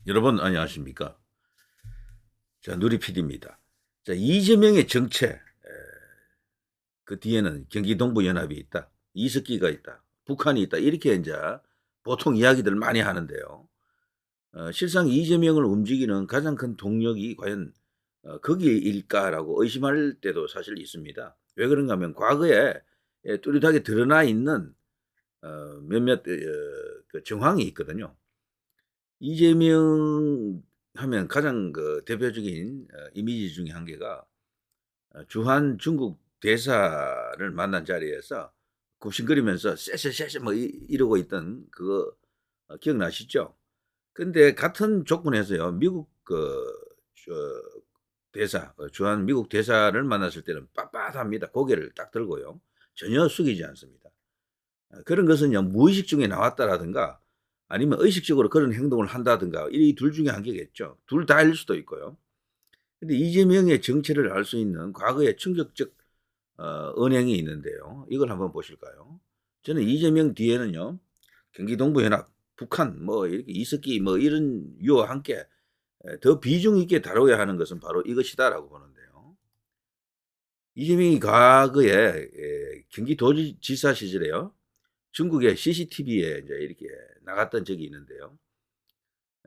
여러분 안녕하십니까? 자, 누리 PD입니다. 자, 이재명의 정체, 그 뒤에는 경기동부연합이 있다, 이석기가 있다, 북한이 있다, 이렇게 이제 보통 이야기들 많이 하는데요. 실상 이재명을 움직이는 가장 큰 동력이 과연 거기일까라고 의심할 때도 사실 있습니다. 왜 그런가 하면 과거에 뚜렷하게 드러나 있는 몇몇 그 정황이 있거든요. 이재명 하면 가장 그 대표적인 이미지 중에 한 개가 주한 중국 대사를 만난 자리에서 굽신거리면서 쎄쎄쎄쎄 뭐 이러고 있던 그거 기억나시죠? 근데 같은 조건에서요, 미국 저 대사, 주한 미국 대사를 만났을 때는 빳빳합니다. 고개를 딱 들고요. 전혀 숙이지 않습니다. 그런 것은요, 무의식 중에 나왔다라든가 아니면 의식적으로 그런 행동을 한다든가 이 둘 중에 한 개겠죠. 둘 다일 수도 있고요. 근데 이재명의 정체를 알 수 있는 과거의 충격적 언행이 있는데요. 이걸 한번 보실까요? 저는 이재명 뒤에는요, 경기동부연합, 북한, 뭐 이렇게 이석기 뭐 이런 유와 함께 더 비중 있게 다뤄야 하는 것은 바로 이것이다라고 보는데요. 이재명이 과거에 경기도지사 시절에요, 중국의 CCTV에 이제 이렇게 나갔던 적이 있는데요.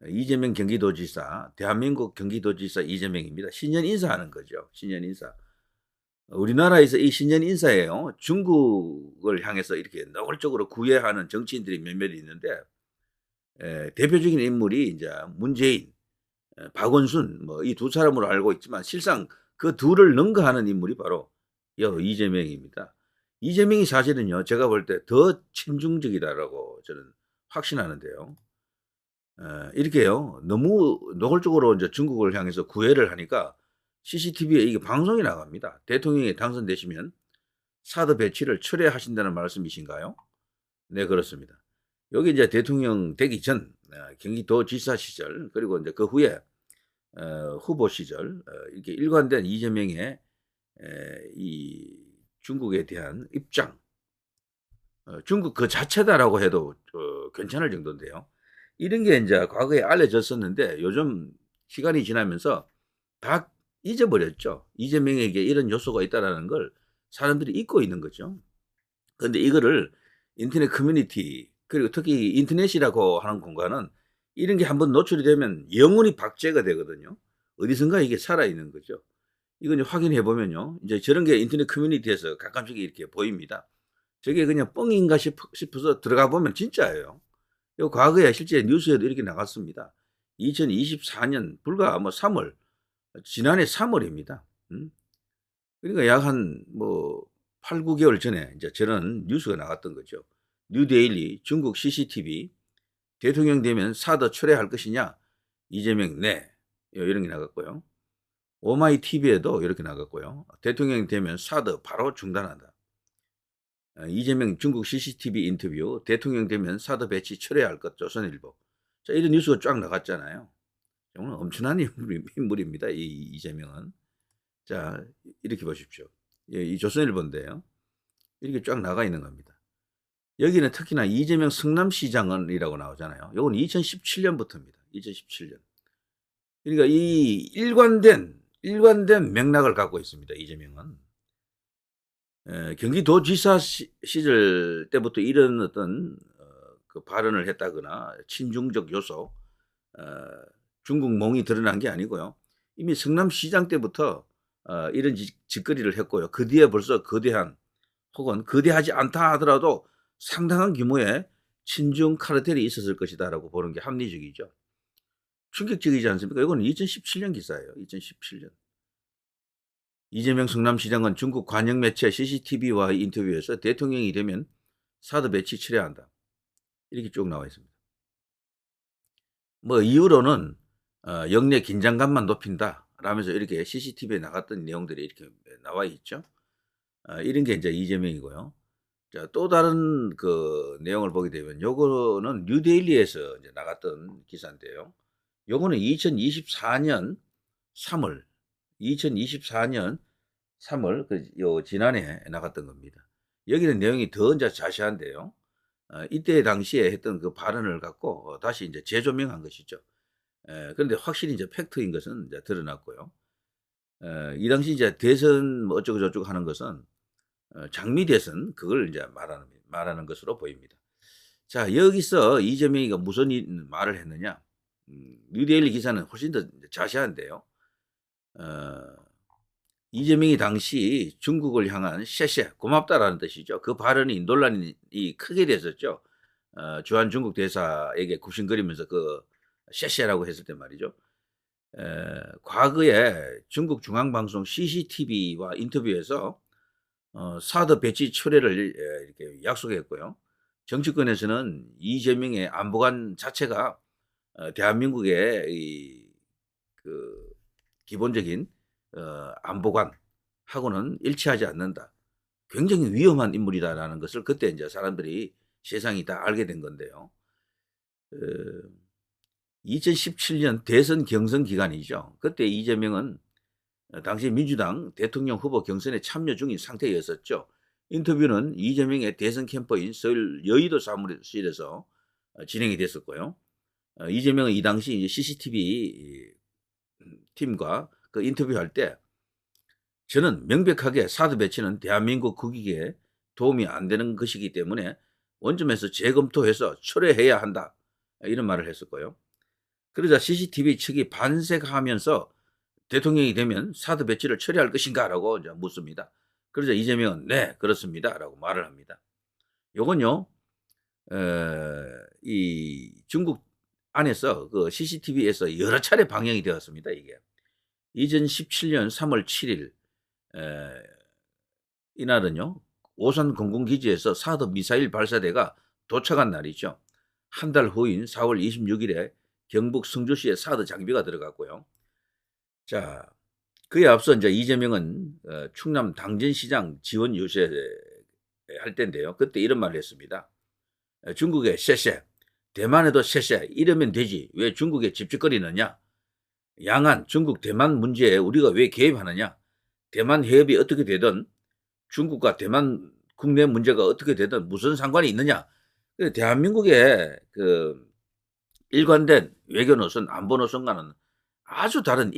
이재명 경기도지사, 대한민국 경기도지사 이재명입니다. 신년 인사하는 거죠. 신년 인사. 우리나라에서 이 신년 인사에요, 중국을 향해서 이렇게 노골적으로 구애하는 정치인들이 몇몇 있는데, 대표적인 인물이 이제 문재인, 박원순, 뭐 이 두 사람으로 알고 있지만 실상 그 둘을 능가하는 인물이 바로 이재명입니다. 이재명이 사실은요, 제가 볼 때 더 친중적이다라고 저는 확신하는데요. 이렇게요, 너무 노골적으로 이제 중국을 향해서 구애를 하니까 CCTV에 이게 방송이 나갑니다. 대통령이 당선되시면 사드 배치를 철회하신다는 말씀이신가요? 네, 그렇습니다. 여기 이제 대통령 되기 전 경기도지사 시절, 그리고 이제 그 후에 후보 시절 이렇게 일관된 이재명의 이 중국에 대한 입장, 중국 그 자체다라고 해도 괜찮을 정도인데요. 이런 게 이제 과거에 알려졌었는데 요즘 시간이 지나면서 다 잊어버렸죠. 이재명에게 이런 요소가 있다라는 걸 사람들이 잊고 있는 거죠. 그런데 이거를 인터넷 커뮤니티, 그리고 특히 인터넷이라고 하는 공간은 이런 게 한번 노출이 되면 영원히 박제가 되거든요. 어디선가 이게 살아있는 거죠. 이건 확인해 보면요, 이제 저런 게 인터넷 커뮤니티에서 가끔씩 이렇게 보입니다. 저게 그냥 뻥인가 싶어서 들어가 보면 진짜예요. 요 과거에 실제 뉴스에도 이렇게 나갔습니다. 2024년 불과 뭐 3월, 지난해 3월입니다. 그러니까 약 한 뭐 8, 9개월 전에 이제 저런 뉴스가 나갔던 거죠. 뉴데일리 중국 CCTV 대통령 되면 사드 철회할 것이냐? 이재명 네. 이런 게 나갔고요. 오마이 TV에도 이렇게 나갔고요. 대통령 되면 사드 바로 중단한다. 이재명 중국 CCTV 인터뷰 대통령 되면 사드 배치 철회할 것 조선일보. 자, 이런 뉴스가 쫙 나갔잖아요. 정말 엄청난 인물입니다. 이 이재명은. 자, 이렇게 보십시오. 이 조선일보인데요. 이렇게 쫙 나가 있는 겁니다. 여기는 특히나 이재명 성남시장은이라고 나오잖아요. 이건 2017년부터입니다. 2017년. 그러니까 이 일관된 맥락을 갖고 있습니다. 이재명은. 경기도지사 시절 때부터 이런 어떤 그 발언을 했다거나 친중적 요소, 어, 중국몽이 드러난 게 아니고요. 이미 성남시장 때부터 이런 짓거리를 했고요. 그 뒤에 벌써 거대한, 혹은 거대하지 않다 하더라도 상당한 규모의 친중 카르텔이 있었을 것이다라고 보는 게 합리적이죠. 충격적이지 않습니까? 이건 2017년 기사예요. 2017년. 이재명 성남시장은 중국 관영 매체 CCTV와의 인터뷰에서 대통령이 되면 사드 배치 철회한다, 이렇게 쭉 나와 있습니다. 뭐 이유로는 영내 긴장감만 높인다 라면서 이렇게 CCTV에 나갔던 내용들이 이렇게 나와 있죠. 이런 게 이제 이재명이고요. 자, 또 다른 그 내용을 보게 되면 요거는 뉴데일리에서 이제 나갔던 기사인데요. 요거는 2024년 3월, 2024년 3월 요 지난해 나갔던 겁니다. 여기는 내용이 더 이제 자세한데요. 이때 당시에 했던 그 발언을 갖고 다시 이제 재조명한 것이죠. 그런데 확실히 이제 팩트인 것은 이제 드러났고요. 이 당시 이제 대선 뭐 어쩌고 저쩌고 하는 것은 장미 대선 그걸 이제 말하는 것으로 보입니다. 자, 여기서 이재명이가 무슨 말을 했느냐? 뉴데일리 기사는 훨씬 더 자세한데요. 이재명이 당시 중국을 향한 셰셰 고맙다라는 뜻이죠. 그 발언이 논란이 크게 됐었죠. 주한 중국 대사에게 굽신거리면서 그 셰셰라고 했을 때 말이죠. 과거에 중국 중앙방송 CCTV와 인터뷰에서 사드 배치 철회를 이렇게 약속했고요. 정치권에서는 이재명의 안보관 자체가 대한민국의 그 기본적인 안보관하고는 일치하지 않는다. 굉장히 위험한 인물이다라는 것을 그때 이제 사람들이 세상이 다 알게 된 건데요. 2017년 대선 경선 기간이죠. 그때 이재명은 당시 민주당 대통령 후보 경선에 참여 중인 상태였었죠. 인터뷰는 이재명의 대선 캠퍼인 서울 여의도 사무실에서 진행이 됐었고요. 이재명은 이 당시 이제 CCTV 팀과 그 인터뷰할 때 저는 명백하게 사드 배치는 대한민국 국익에 도움이 안 되는 것이기 때문에 원점에서 재검토해서 철회해야 한다. 이런 말을 했었고요. 그러자 CCTV 측이 반색하면서 대통령이 되면 사드 배치를 철회할 것인가 라고 이제 묻습니다. 그러자 이재명은 네, 그렇습니다. 라고 말을 합니다. 요건요, 이 중국 안에서 그 CCTV에서 여러 차례 방영이 되었습니다. 이게 2017년 3월 7일 이날은요, 오산 공군기지에서 사드 미사일 발사대가 도착한 날이죠. 한 달 후인 4월 26일에 경북 성주시에 사드 장비가 들어갔고요. 자, 그에 앞서 이제 이재명은 충남 당진시장 지원 유세 할 때인데요. 그때 이런 말을 했습니다. 중국의 쎄쎄, 대만에도 쎄쎄 이러면 되지. 왜 중국에 집집거리느냐? 양안, 중국, 대만 문제에 우리가 왜 개입하느냐? 대만 해협이 어떻게 되든 중국과 대만 국내 문제가 어떻게 되든 무슨 상관이 있느냐? 대한민국의 그 일관된 외교 노선, 안보 노선과는 아주 다른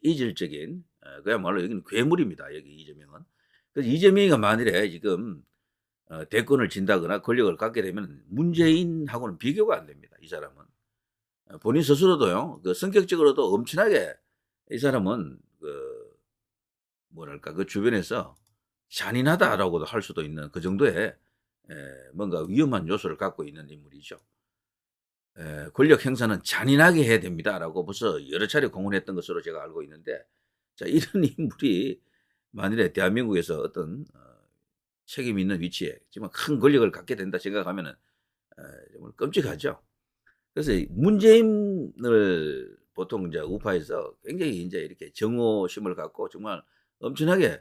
이질적인 그야말로 여기는 괴물입니다. 여기 이재명은. 그래서 이재명이가 만일에 지금 대권을 진다거나 권력을 갖게 되면 문재인하고는 비교가 안 됩니다. 이 사람은. 본인 스스로도요. 그 성격적으로도 엄청나게 이 사람은 그 뭐랄까 그 주변에서 잔인하다라고도 할 수도 있는 그 정도의 뭔가 위험한 요소를 갖고 있는 인물이죠. 권력 행사는 잔인하게 해야 됩니다라고 벌써 여러 차례 공언했던 것으로 제가 알고 있는데, 자, 이런 인물이 만일에 대한민국에서 어떤 책임 있는 위치에 정말 큰 권력을 갖게 된다 생각하면은 정말 끔찍하죠. 그래서 문재인을 보통 이제 우파에서 굉장히 이제 이렇게 정오심을 갖고 정말 엄청나게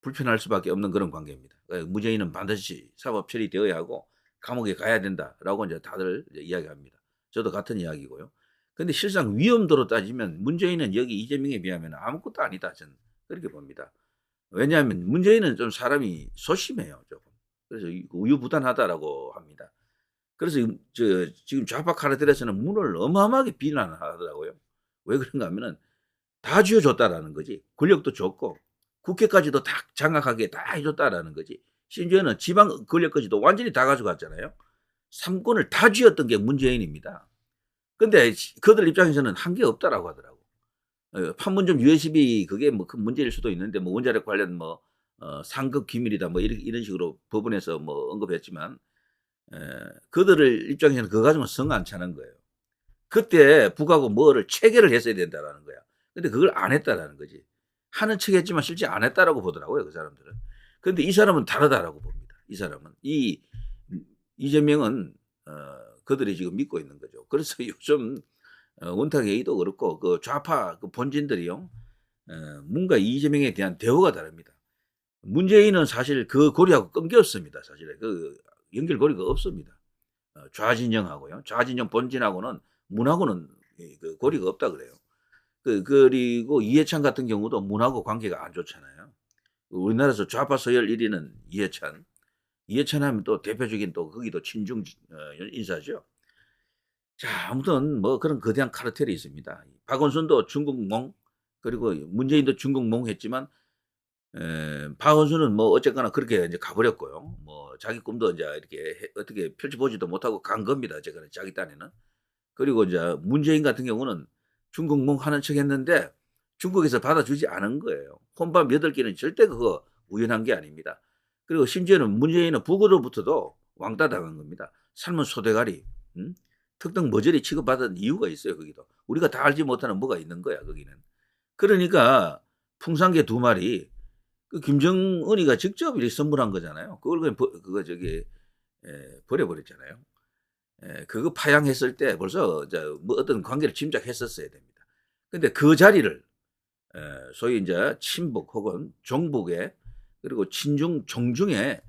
불편할 수밖에 없는 그런 관계입니다. 문재인은 반드시 사법 처리되어야 하고 감옥에 가야 된다라고 이제 다들 이제 이야기합니다. 저도 같은 이야기고요. 근데 실상 위험도로 따지면 문재인은 여기 이재명에 비하면 아무것도 아니다. 저는 그렇게 봅니다. 왜냐하면 문재인은 좀 사람이 소심해요. 조금. 그래서 우유부단하다라고 합니다. 그래서 지금 좌파 카르텔에서는 문을 어마어마하게 비난하더라고요. 왜 그런가 하면은 다 쥐어줬다라는 거지. 권력도 줬고 국회까지도 다 장악하게 다 해줬다라는 거지. 심지어는 지방 권력까지도 완전히 다 가져갔잖아요. 3권을 다 쥐었던 게 문재인입니다. 근데 그들 입장에서는 한 게 없다라고 하더라고. 판문점 USB 그게 뭐 큰 문제일 수도 있는데 뭐 원자력 관련 뭐 상급 기밀이다 뭐 이런 식으로 법원에서 뭐 언급했지만 그들을 입장에서는 그거 가지고는 성 안 차는 거예요. 그때 북하고 뭐를 체결을 했어야 된다라는 거야. 근데 그걸 안 했다라는 거지. 하는 척 했지만 실제 안 했다라고 보더라고요, 그 사람들은. 근데 이 사람은 다르다라고 봅니다. 이 사람은. 이재명은 그들이 지금 믿고 있는 거죠. 그래서 요즘 원탁회의도 그렇고 그 좌파 그 본진들이요. 뭔가 이재명에 대한 대우가 다릅니다. 문재인은 사실 그 고리하고 끊겼습니다. 사실 그 연결고리가 없습니다. 좌진영하고요. 좌진영 본진하고는 문하고는 그 고리가 없다 그래요. 그리고 이해찬 같은 경우도 문하고 관계가 안 좋잖아요. 우리나라에서 좌파 서열 1위는 이해찬. 이해찬 하면 또 대표적인 또 거기도 친중 인사죠. 자, 아무튼 뭐 그런 거대한 카르텔이 있습니다. 박원순도 중국몽, 그리고 문재인도 중국몽 했지만 박원순은 뭐 어쨌거나 그렇게 이제 가버렸고요. 뭐 자기 꿈도 이제 이렇게 어떻게 펼쳐보지도 못하고 간 겁니다. 어쨌거나 자기 딴에는. 그리고 이제 문재인 같은 경우는 중국몽 하는 척 했는데 중국에서 받아주지 않은 거예요. 혼밥 8개는 절대 그거 우연한 게 아닙니다. 그리고 심지어는 문재인은 북으로부터도 왕따 당한 겁니다. 삶은 소대가리, 특등 머저리 취급받은 이유가 있어요. 거기도. 우리가 다 알지 못하는 뭐가 있는 거야. 거기는. 그러니까 풍산개 2마리 그 김정은이가 직접 이렇게 선물한 거잖아요. 그걸 그냥 그거 저기 버려버렸잖아요. 그거 파양했을 때 벌써 뭐 어떤 관계를 짐작했었어야 됩니다. 근데 그 자리를 소위 이제 친북 혹은 종북의 그리고 친중 종중의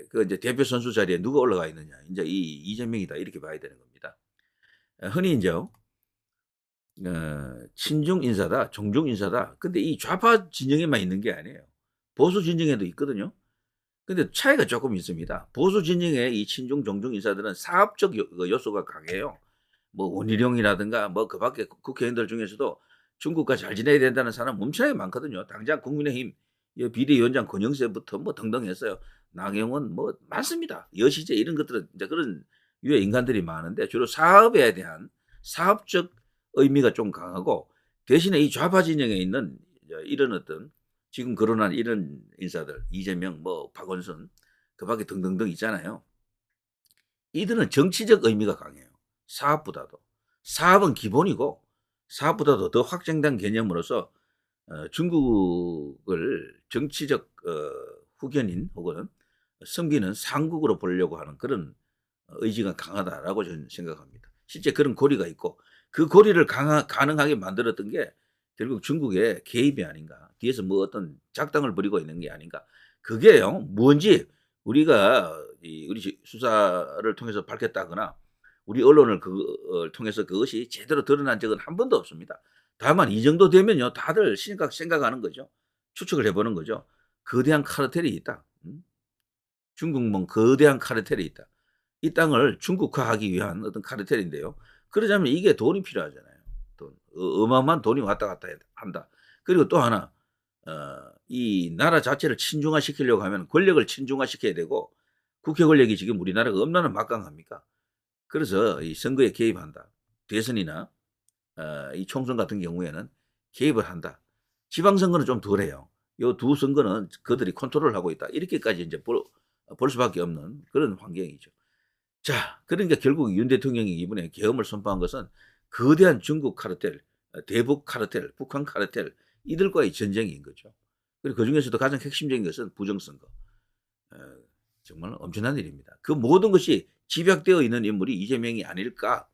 그 이제 대표 선수 자리에 누가 올라가 있느냐, 이제 이 이재명이다 이렇게 봐야 되는 겁니다. 흔히 이제 친중 인사다, 종중 인사다. 근데 이 좌파 진영에만 있는 게 아니에요. 보수 진영에도 있거든요. 근데 차이가 조금 있습니다. 보수 진영의 이 친중, 종중 인사들은 사업적 요소가 강해요. 뭐 원희룡이라든가 뭐 그 밖에 국회의원들 중에서도 중국과 잘 지내야 된다는 사람 엄청나게 많거든요. 당장 국민의힘 비대위원장 권영세부터 뭐 등등 했어요. 나경원 뭐 많습니다. 여시재 이런 것들은 이제 그런 유의 인간들이 많은데 주로 사업에 대한 사업적 의미가 좀 강하고, 대신에 이 좌파 진영에 있는 이런 어떤 지금 거론한 이런 인사들, 이재명, 뭐 박원순, 그 밖에 등등등 있잖아요. 이들은 정치적 의미가 강해요. 사업보다도. 사업은 기본이고 사업보다도 더 확장된 개념으로서 중국을 정치적 후견인 혹은 섬기는 상국으로 보려고 하는 그런 의지가 강하다라고 저는 생각합니다. 실제 그런 고리가 있고 그 고리를 가능하게 만들었던 게 결국 중국의 개입이 아닌가, 뒤에서 뭐 어떤 작당을 벌이고 있는 게 아닌가. 그게요, 뭔지 우리가 우리 수사를 통해서 밝혔다거나 우리 언론을 그걸 통해서 그것이 제대로 드러난 적은 한 번도 없습니다. 다만 이 정도 되면요, 다들 생각하는 거죠. 추측을 해보는 거죠. 거대한 카르텔이 있다. 중국몽 거대한 카르텔이 있다. 이 땅을 중국화하기 위한 어떤 카르텔인데요. 그러자면 이게 돈이 필요하잖아요. 돈. 어마어마한 돈이 왔다 갔다 한다. 그리고 또 하나, 이 나라 자체를 친중화시키려고 하면 권력을 친중화시켜야 되고, 국회 권력이 지금 우리나라가 얼마나 막강합니까? 그래서 이 선거에 개입한다. 대선이나 이 총선 같은 경우에는 개입을 한다. 지방선거는 좀 덜해요. 요 두 선거는 그들이 컨트롤하고 있다. 이렇게까지 이제 볼 수밖에 없는 그런 환경이죠. 자, 그러니까 결국 윤 대통령이 이번에 계엄을 선포한 것은 거대한 중국 카르텔, 대북 카르텔, 북한 카르텔, 이들과의 전쟁인 거죠. 그리고 그중에서도 가장 핵심적인 것은 부정선거. 정말 엄청난 일입니다. 그 모든 것이 집약되어 있는 인물이 이재명이 아닐까,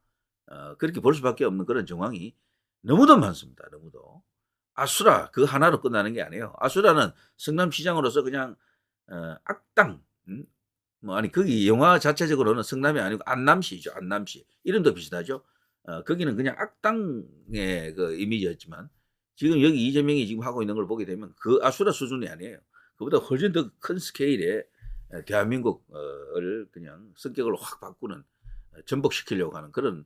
그렇게 볼 수밖에 없는 그런 정황이 너무도 많습니다. 너무도. 아수라 그 하나로 끝나는 게 아니에요. 아수라는 성남시장으로서 그냥 악당, 뭐 아니 거기 영화 자체적으로는 성남이 아니고 안남시죠. 안남시. 이름도 비슷하죠. 거기는 그냥 악당의 그 이미지였지만 지금 여기 이재명이 지금 하고 있는 걸 보게 되면 그 아수라 수준이 아니에요. 그보다 훨씬 더 큰 스케일의 대한민국을 그냥 성격을 확 바꾸는, 전복시키려고 하는 그런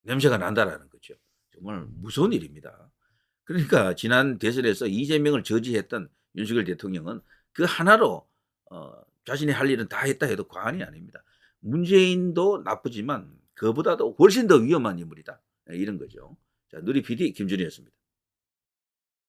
냄새가 난다라는 거죠. 정말 무서운 일입니다. 그러니까 지난 대선에서 이재명을 저지했던 윤석열 대통령은 그 하나로 자신이 할 일은 다 했다 해도 과언이 아닙니다. 문재인도 나쁘지만 그보다도 훨씬 더 위험한 인물이다. 이런 거죠. 자, 누리 PD 김준희였습니다.